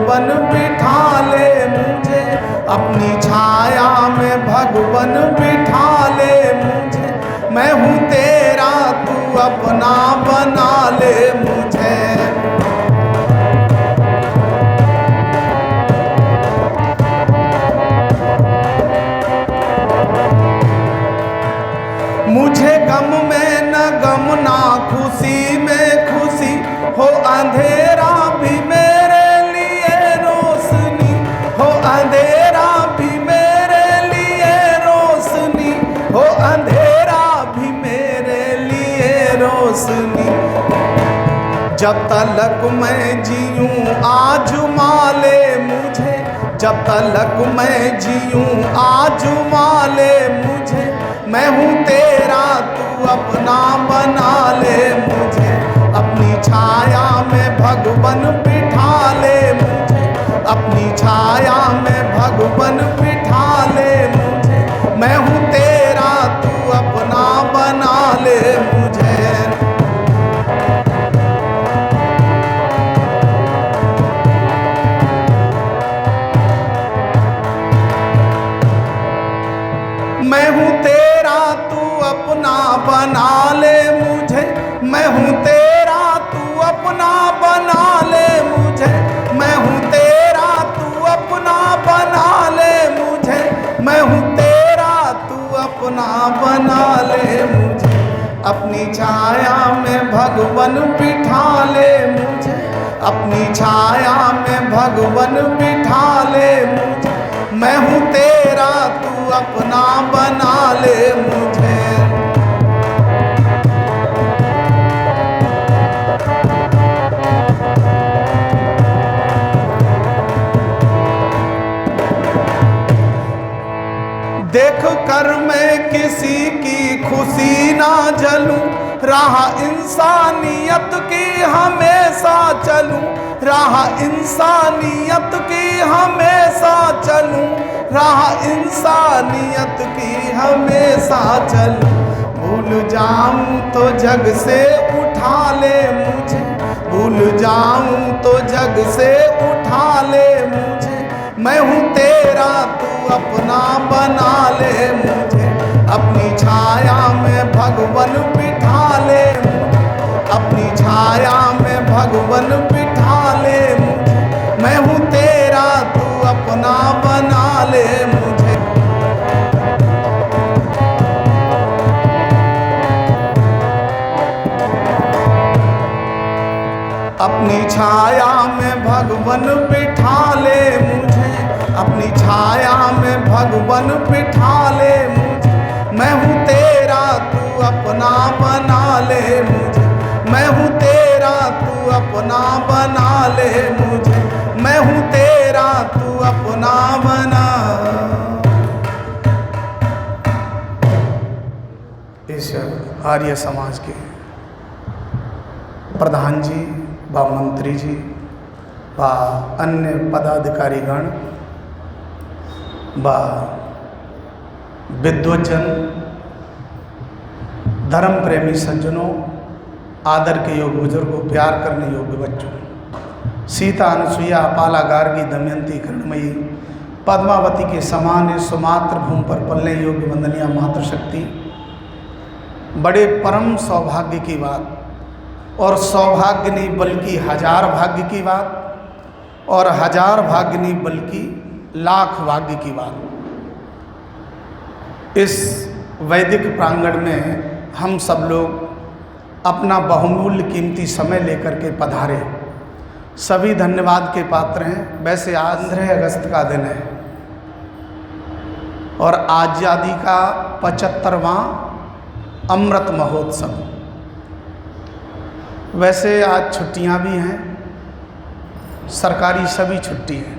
भगवन बिठा ले मुझे, अपनी छाया में भगवन बिठा ले मुझे। मैं हूँ तेरा तू अपना बना ले मुझे। मुझे गम में न गम ना खुशी में खुशी हो, अंधेरा भी मेरे लिए रोशनी हो, अंधेरा भी मेरे लिए रोशनी हो, अंधेरा भी मेरे लिए रोशनी। जब तलक मैं जीऊँ आज़मा ले मुझे, जब तलक मैं जीऊँ आज़मा ले मुझे। मैं हूँ तेरा तू अपना बना ले मुझे, अपनी छाया में भगवन बिठा ले मुझे, अपनी छाया में भगवन बिठा ले मुझे। मैं हूँ तेरा तू अपना बना ले मुझे। मैं हूँ तेरा तू अपना बना ले मुझे, मैं हूँ तेरा तू अपना बना ले मुझे। मैं हूँ तेरा तू अपना बना ले मुझे, मैं हूँ तेरा तू अपना बना ले मुझे। अपनी छाया में भगवन बिठा ले मुझे, अपनी छाया में भगवन बिठा ले मुझे। मैं हूँ तेरा तू अपना बना ले मुझे। देख कर मैं किसी की खुशी ना जलूं, राह इंसानियत की हमेशा चलूं, राह इंसानियत की हमेशा चलूं, राह इंसानियत की हमेशा चलूं। भूल जाऊं तो जग से उठा ले मुझे, भूल जाऊं तो जग से उठा ले मुझे। मैं हूँ तेरा तू अपना बना ले मुझे, अपनी छाया में भगवन बिठा ले मुझे, अपनी छाया में भगवन बिठा ले मुझे। मैं हूँ तेरा तू अपना बना ले मुझे। अपनी छाया में भगवन बिठा ले मुझे, अपनी छाया में भगवन बिठा ले मुझे। मैं हूँ तेरा तू अपना बना ले मुझे, मैं हूँ तेरा तू अपना बना ले मुझे। मैं हूँ तेरा तू अपना बना। इस आर्य समाज के प्रधान जी व मंत्री जी व अन्य पदाधिकारीगण व विद्वज्जन, धर्म प्रेमी सज्जनों, आदर के योग्य बुजुर्गों, प्यार करने योग्य बच्चों, सीता, अनुसुईया, अपाला, गार्गी, दमयंती, कर्णमयी, पद्मावती के समान इस सुमात्र भूमि पर पलने योग्य वंदनीय मातृशक्ति, बड़े परम सौभाग्य की बात, और सौभाग्य नहीं बल्कि हजार भाग्य की बात, और हजार भाग्य नहीं बल्कि लाख भाग्य की बात। इस वैदिक प्रांगण में हम सब लोग अपना बहुमूल्य कीमती समय लेकर के पधारे, सभी धन्यवाद के पात्र हैं। वैसे आज 15 अगस्त का दिन है और आज़ादी का 75वां अमृत महोत्सव। वैसे आज छुट्टियां भी हैं, सरकारी सभी छुट्टी हैं,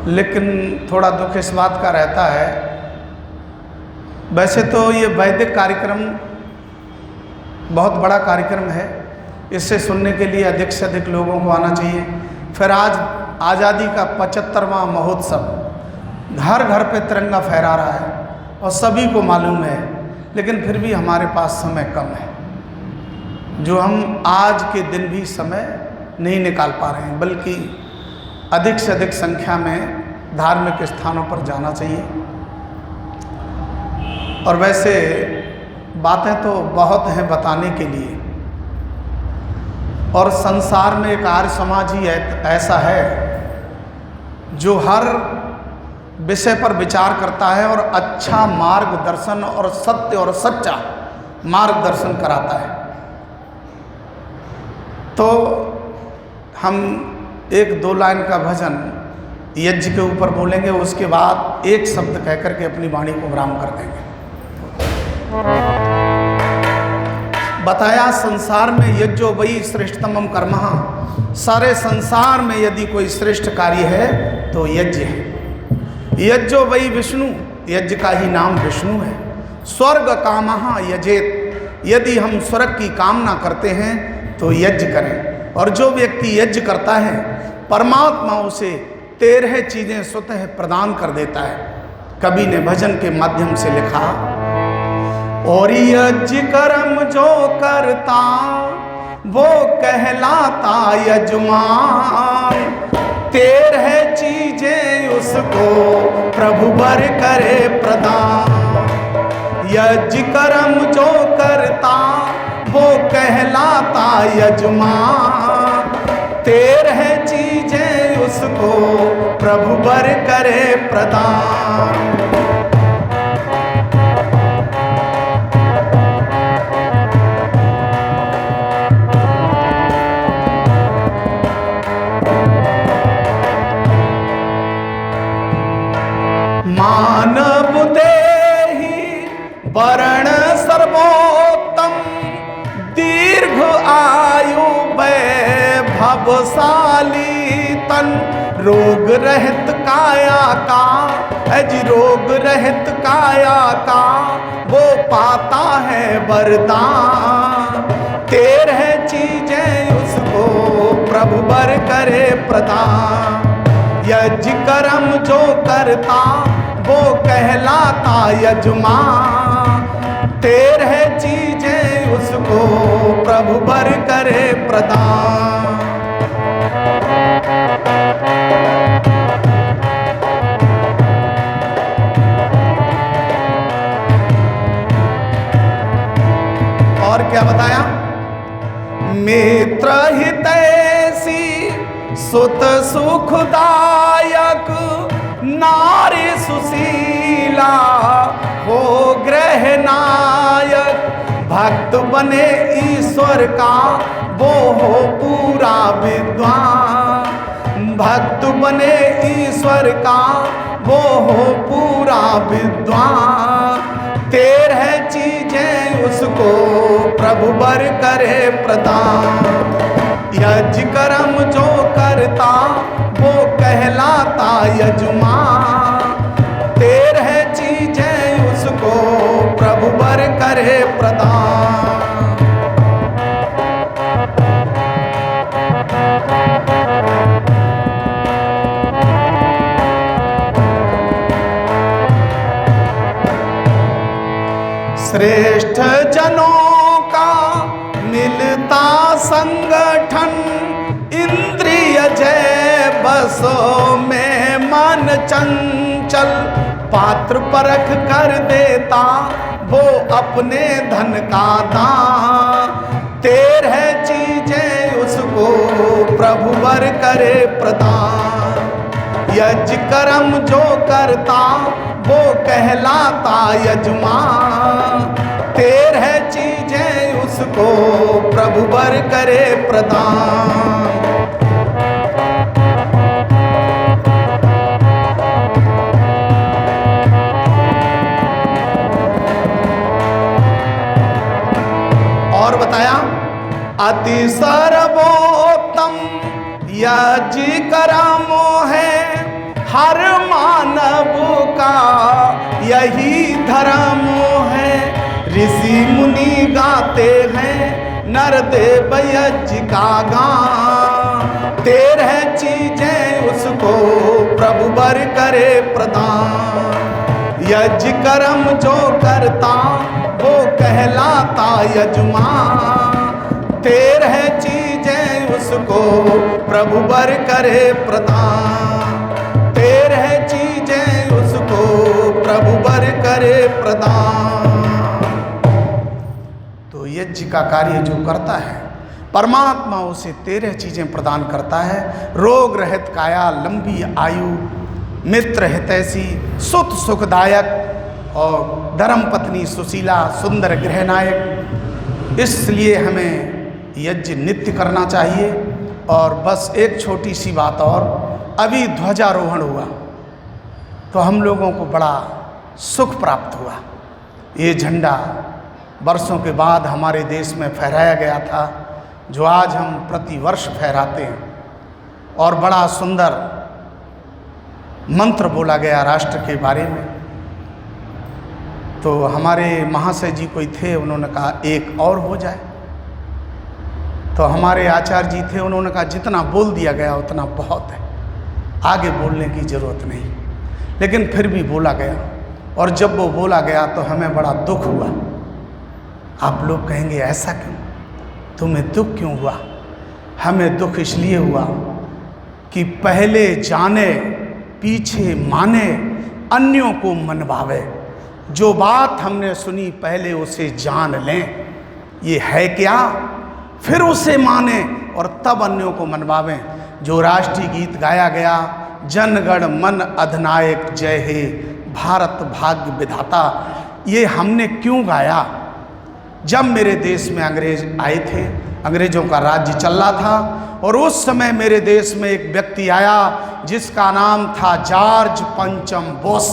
लेकिन थोड़ा दुख इस बात का रहता है, वैसे तो ये वैदिक कार्यक्रम बहुत बड़ा कार्यक्रम है, इससे सुनने के लिए अधिक से अधिक लोगों को आना चाहिए। फिर आज आज़ादी का 75वां महोत्सव, घर घर पे तिरंगा फहरा रहा है और सभी को मालूम है, लेकिन फिर भी हमारे पास समय कम है, जो हम आज के दिन भी समय नहीं निकाल पा रहे हैं, बल्कि अधिक से अधिक संख्या में धार्मिक स्थानों पर जाना चाहिए। और वैसे बातें तो बहुत हैं बताने के लिए, और संसार में एक आर्य समाज ही ऐसा है जो हर विषय पर विचार करता है और अच्छा मार्गदर्शन और सत्य और सच्चा मार्गदर्शन कराता है। तो हम एक दो लाइन का भजन यज्ञ के ऊपर बोलेंगे, उसके बाद एक शब्द कहकर के अपनी वाणी को विराम कर देंगे। बताया संसार में यज्ञो वही श्रेष्ठतमम कर्मः, सारे संसार में यदि कोई श्रेष्ठ कार्य है तो यज्ञ है। यज्ञो वही विष्णु, यज्ञ का ही नाम विष्णु है। स्वर्ग कामः यजेत, यदि हम स्वर्ग की कामना करते हैं तो यज्ञ करें। और जो व्यक्ति यज्ञ करता है परमात्मा उसे 13 चीजें स्वतः प्रदान कर देता है। कवि ने भजन के माध्यम से लिखा, और यज्ञ कर्म जो करता वो कहलाता यजमान, 13 चीजें उसको प्रभु बर करे प्रदान। यज्ञ कर्म जो करता वो कहलाता यजमान, 13 चीजें उसको प्रभु बर करे प्रदान। मानव देहि वरण सर्वोत्तम, दीर्घ आयु वैभवशाली तन, रोग रहित काया का, अज रोग रहित काया का वो पाता है वरदान। 13 चीजें उसको प्रभु बर करे प्रदान। यज्ञ कर्म जो करता वो कहलाता यजमान, 13 चीजें उसको प्रभु बर करे प्रदान। और क्या बताया, मित्र हितैषी सुत सुखदायक, नारी सुशीला हो ग्रह नायक, भक्त बने ईश्वर का वो हो पूरा विद्वान। भक्त बने ईश्वर का वो हो पूरा विद्वान, 13 चीजें उसको प्रभु बर करे प्रदान। यज्ञ कर्म जो करता वो कहलाता यजमान, 13 चीजें उसको प्रभु बर करे प्रदान। श्रेष्ठ जनों का मिलता संगठन, इंद्रिय जय बसों में मन चंचल, पात्र परख कर देता वो अपने धन का दान। 13 चीजें उसको प्रभु बर करे प्रदान। यज्ञ कर्म जो करता वो कहलाता यजमान, 13 चीजें उसको प्रभु बर करे प्रदान। और बताया, अति सर्वोत्तम यज्ञ कर्म है, हर मानव का यही धर्म है। ऋषि मुनि गाते हैं नरदेव यज्ञ का गान, 13 चीजें उसको प्रभु बर करे प्रदान। यज्ञ कर्म जो करता वो कहलाता यजमान, 13 चीजें उसको प्रभु बर करे प्रदान। 13 चीजें उसको प्रभु बर करे प्रदान। तो यज्ञ का कार्य जो करता है परमात्मा उसे 13 चीजें प्रदान करता है। रोग रहित काया, लंबी आयु, मित्र हितैषी, सुत सुखदायक और धर्म पत्नी सुशीला, सुंदर गृहनायक। इसलिए हमें यज्ञ नित्य करना चाहिए। और बस एक छोटी सी बात और, अभी ध्वजारोहण हुआ तो हम लोगों को बड़ा सुख प्राप्त हुआ। ये झंडा वर्षों के बाद हमारे देश में फहराया गया था, जो आज हम प्रतिवर्ष फहराते हैं। और बड़ा सुंदर मंत्र बोला गया राष्ट्र के बारे में। तो हमारे महाशय जी कोई थे, उन्होंने कहा एक और हो जाए। तो हमारे आचार्य जी थे, उन्होंने कहा जितना बोल दिया गया उतना बहुत है, आगे बोलने की ज़रूरत नहीं। लेकिन फिर भी बोला गया, और जब वो बोला गया तो हमें बड़ा दुख हुआ। आप लोग कहेंगे ऐसा क्यों, तुम्हें दुख क्यों हुआ? हमें दुख इसलिए हुआ कि पहले जाने पीछे माने, अन्यों को मनवावे। जो बात हमने सुनी पहले उसे जान लें, ये है क्या, फिर उसे माने और तब अन्यों को मनवावें। जो राष्ट्रीय गीत गाया गया, जनगण मन अधिनायक जय हे भारत भाग्य विधाता, ये हमने क्यों गाया? जब मेरे देश में अंग्रेज आए थे, अंग्रेजों का राज्य चल रहा था, और उस समय मेरे देश में एक व्यक्ति आया जिसका नाम था जॉर्ज पंचम बुश।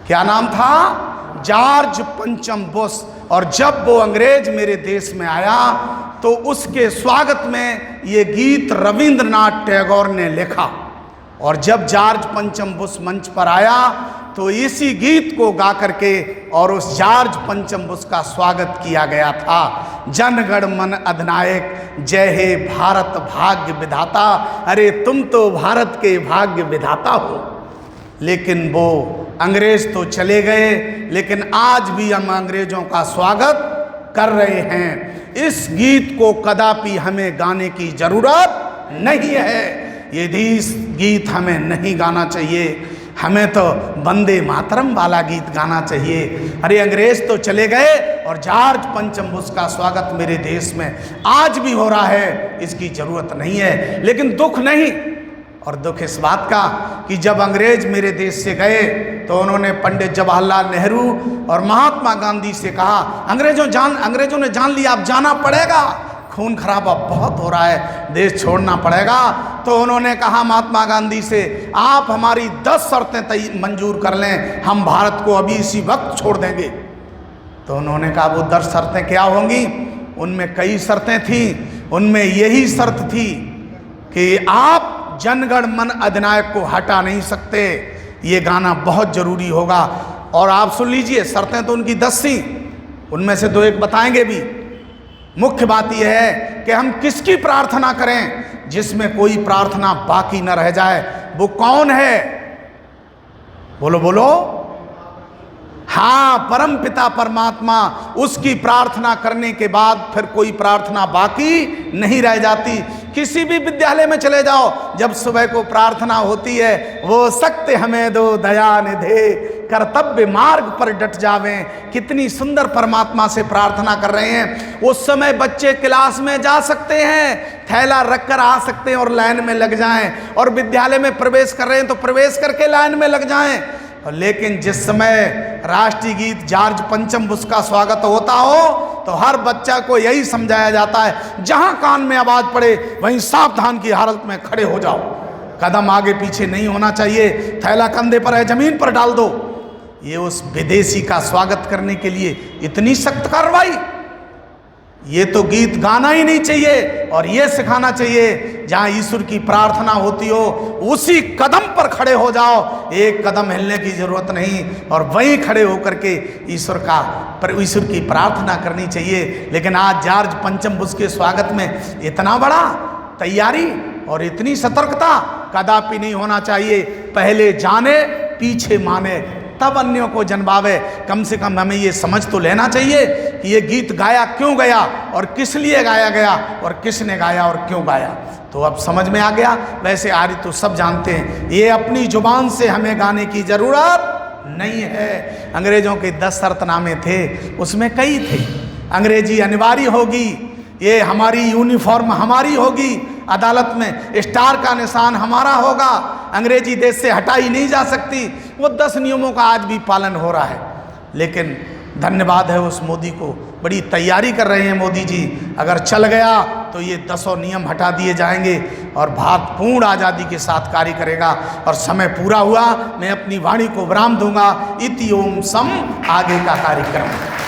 क्या नाम था? जॉर्ज पंचम बुश। और जब वो अंग्रेज मेरे देश में आया तो उसके स्वागत में ये गीत रविंद्रनाथ टैगोर ने लिखा। और जब जॉर्ज पंचम बुश मंच पर आया तो इसी गीत को गा करके और उस जॉर्ज पंचम बुश का स्वागत किया गया था। जनगण मन अधिनायक जय हे भारत भाग्य विधाता। अरे तुम तो भारत के भाग्य विधाता हो। लेकिन वो अंग्रेज तो चले गए, लेकिन आज भी हम अंग्रेजों का स्वागत कर रहे हैं। इस गीत को कदापि हमें गाने की जरूरत नहीं है। ये गीत हमें नहीं गाना चाहिए। हमें तो वंदे मातरम वाला गीत गाना चाहिए। अरे अंग्रेज तो चले गए और जॉर्ज पंचम बुश का स्वागत मेरे देश में आज भी हो रहा है, इसकी जरूरत नहीं है। लेकिन दुख नहीं, और दुख इस बात का कि जब अंग्रेज मेरे देश से गए तो उन्होंने पंडित जवाहरलाल नेहरू और महात्मा गांधी से कहा, अंग्रेजों ने जान लिया, अब जाना पड़ेगा, खून खराबा बहुत हो रहा है, देश छोड़ना पड़ेगा। तो उन्होंने कहा महात्मा गांधी से, आप हमारी 10 शर्तें मंजूर कर लें, हम भारत को अभी इसी वक्त छोड़ देंगे। तो उन्होंने कहा वो 10 शर्तें क्या होंगी? उनमें कई शर्तें थीं। उनमें यही शर्त थी कि आप जनगण मन अधिनायक को हटा नहीं सकते, ये गाना बहुत जरूरी होगा। और आप सुन लीजिए, शर्तें तो उनकी 10 थी, उनमें से 2 एक बताएंगे भी। मुख्य बात यह है कि हम किसकी प्रार्थना करें जिसमें कोई प्रार्थना बाकी न रह जाए। वो कौन है? बोलो बोलो। हाँ, परम पिता परमात्मा, उसकी प्रार्थना करने के बाद फिर कोई प्रार्थना बाकी नहीं रह जाती। किसी भी विद्यालय में चले जाओ, जब सुबह को प्रार्थना होती है, वो सकते हमें दो दया निधे, कर्तव्य मार्ग पर डट जावें। कितनी सुंदर परमात्मा से प्रार्थना कर रहे हैं। उस समय बच्चे क्लास में जा सकते हैं, थैला रखकर आ सकते हैं और लाइन में लग जाएं, और विद्यालय में प्रवेश कर रहे हैं तो प्रवेश करके लाइन में लग जाएं। लेकिन जिस समय राष्ट्रीय गीत जॉर्ज पंचम बुश का स्वागत होता हो तो हर बच्चा को यही समझाया जाता है, जहां कान में आवाज पड़े वहीं सावधान की हालत में खड़े हो जाओ, कदम आगे पीछे नहीं होना चाहिए, थैला कंधे पर है जमीन पर डाल दो। ये उस विदेशी का स्वागत करने के लिए इतनी सख्त कार्रवाई। ये तो गीत गाना ही नहीं चाहिए, और ये सिखाना चाहिए जहां ईश्वर की प्रार्थना होती हो उसी कदम पर खड़े हो जाओ, एक कदम हिलने की जरूरत नहीं, और वहीं खड़े होकर के ईश्वर की प्रार्थना करनी चाहिए। लेकिन आज जॉर्ज पंचम बुश के स्वागत में इतना बड़ा तैयारी और इतनी सतर्कता कदापि नहीं होना चाहिए। पहले जाने पीछे माने, तब अन्यों को जन्मावे। कम से कम हमें ये समझ तो लेना चाहिए कि ये गीत गाया क्यों गया और किस लिए गाया गया और किसने गाया और क्यों गाया। तो अब समझ में आ गया। वैसे आर्य तो सब जानते हैं, ये अपनी जुबान से हमें गाने की ज़रूरत नहीं है। अंग्रेज़ों के 10 शर्तनामे थे, उसमें कई थे। अंग्रेजी अनिवार्य होगी, ये हमारी यूनिफॉर्म हमारी होगी, अदालत में स्टार का निशान हमारा होगा, अंग्रेजी देश से हटाई नहीं जा सकती। वो 10 नियमों का आज भी पालन हो रहा है। लेकिन धन्यवाद है उस मोदी को, बड़ी तैयारी कर रहे हैं मोदी जी। अगर चल गया तो ये 10 नियम हटा दिए जाएंगे और भारत पूर्ण आज़ादी के साथ कार्य करेगा। और समय पूरा हुआ, मैं अपनी वाणी को विराम दूंगा। इति ओम सम, आगे का कार्यक्रम।